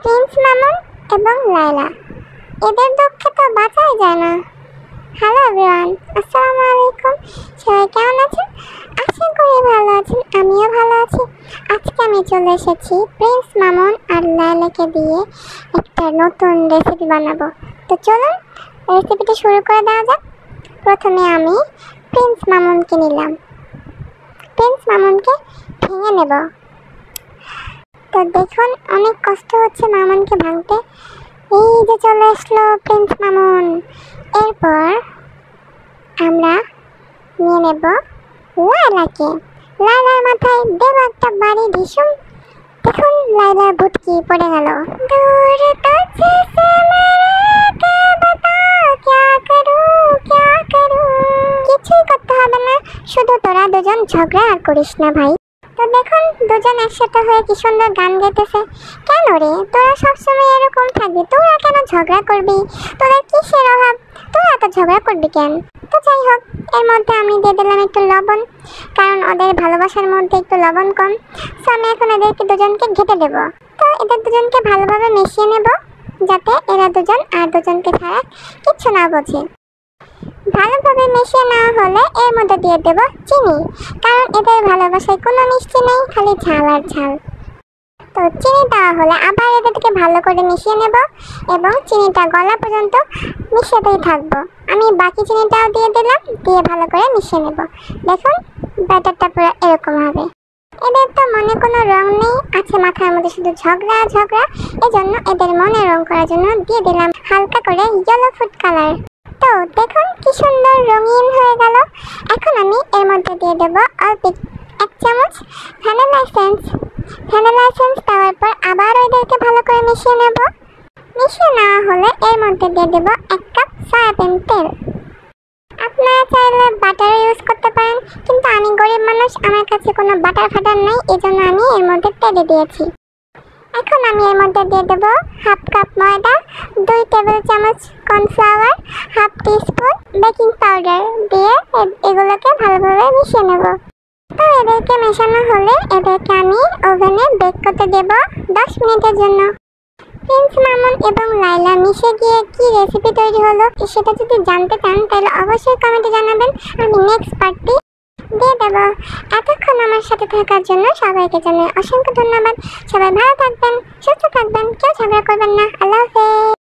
Prince Mamun এবং লায়লা, এদের দুঃখে তো বাঁচাই যায় না। হ্যালো এভরিওয়ান, আসসালামু আলাইকুম। সবাই কেমন আছেন? আশা করি ভালো আছেন, আমিও ভালো আছি। আজকে আমি চলে এসেছি প্রিন্স মামুন আর লায়লাকে দিয়ে একটা নতুন রেসিপি বানাবো। তো চলুন রেসিপিটি শুরু করে দেওয়া যাক। প্রথমে আমি প্রিন্স মামুনকে নিলাম, প্রিন্স মামুনকে ভেঙে নেব। তো দেখুন অনেক কষ্ট হচ্ছে মামুনকে ভাঙতে। এই যে চলে আসলো প্রিন্স মামুন। এরপর আমরা নিয়ে নেব লায়লাকে। লায়লার মাথায় দেব একটা বাড়ি ঢিসুম। দেখুন লায়লার বুটকি পড়ে গেল। দূর তুঝসে মেরে বতা ক্যা করুঁ। কিছুই করতে হবে না, শুধু তোরা দুজন ঝগড়া আর করিস না ভাই। তো দেখুন দুজন একসাথে হয়ে কি সুন্দর গান গাইতেছে। কেন রে, তোরা সবসময় এরকম থাকবি? তোরা কেন ঝগড়া করবি? তোদের কিসের অভাব? তোরা এত ঝগড়া করবি কেন? তো যাই হোক, এর মধ্যে আমি দিয়ে দিলাম একটু লবণ, কারণ ওদের ভালোবাসার মধ্যে একটু লবণ কম। সো আমি এখন এদেরকে দুজনকে ঘেটে দেব। তো এদের দুজনকে ভালোভাবে মিশিয়ে নেব, যাতে এরা দুজন আর দুজনকে ছাড়া কিচ্ছু না বোঝে। ভালোভাবে মিশিয়ে নেওয়া হলে এর মধ্যে দিয়ে দেব চিনি, কারণ এদের ভালোবাসায় কোনো মিষ্টি নেই, খালি ঝাল আর ঝাল। তো চিনি দেওয়া হলে আবার এদেরকে ভালো করে মিশিয়ে নেব এবং চিনিটা গলা পর্যন্ত মিশিয়েতেই থাকবো। আমি বাকি চিনিটাও দিয়ে দিলাম, দিয়ে ভালো করে মিশিয়ে নেব। দেখুন ব্যাটারটা পুরো এরকম হবে। এদের তো মনে কোনো রং নেই, আছে মাথার মধ্যে শুধু ঝগড়া। এজন্য এদের মনে রং করার জন্য দিয়ে দিলাম হালকা করে ইয়েলো ফুড কালার। তো দেখুন কি সুন্দর রঙিন হয়ে গেল। এখন আমি এর মধ্যে দিয়ে দেব অল্প 1 চামচ ভ্যানিলা এসেন্স। দেওয়ার পর আবার ওইদেরকে ভালো করে মিশিয়ে নেব। মিশিয়ে নেওয়া হলে এর মধ্যে দিয়ে দেব 1 কাপ সয়াবিন তেল। আপনারা চাইলে বাটার ইউজ করতে পারেন, কিন্তু আমি গরিব মানুষ, আমার কাছে কোনো বাটার ফাটার নেই, এজন্য আমি এর মধ্যে তেলে দিয়েছি। এখন আমি এর মধ্যে দিয়ে দেব 1/2 কাপ ময়দা, 2 টেবিল চামচ কর্নফ্লাওয়ার, 1/2 টিস্পুন বেকিং পাউডার দিয়ে এগুলোকে ভালোভাবে মিশিয়ে নেব। তো এদেরকে মেশানো হলে এদেরকে আমি ওভেনে বেক করতে দেব 10 মিনিটের জন্য। প্রিন্স মামুন এবং লায়লা মিশে গিয়ে কি রেসিপি তৈরি হলো সেটা যদি জানতে চান তাহলে অবশ্যই কমেন্টে জানাবেন, আমি নেক্সট পার্টটি দিয়ে দেব। এতক্ষণ আমার সাথে থাকার জন্য সবাইকে জানাই অসংখ্য ধন্যবাদ। সবাই ভালো থাকবেন, সুস্থ থাকবেন, কেউ ঝগড়া করবেন না। আল্লাহ হাফেজ।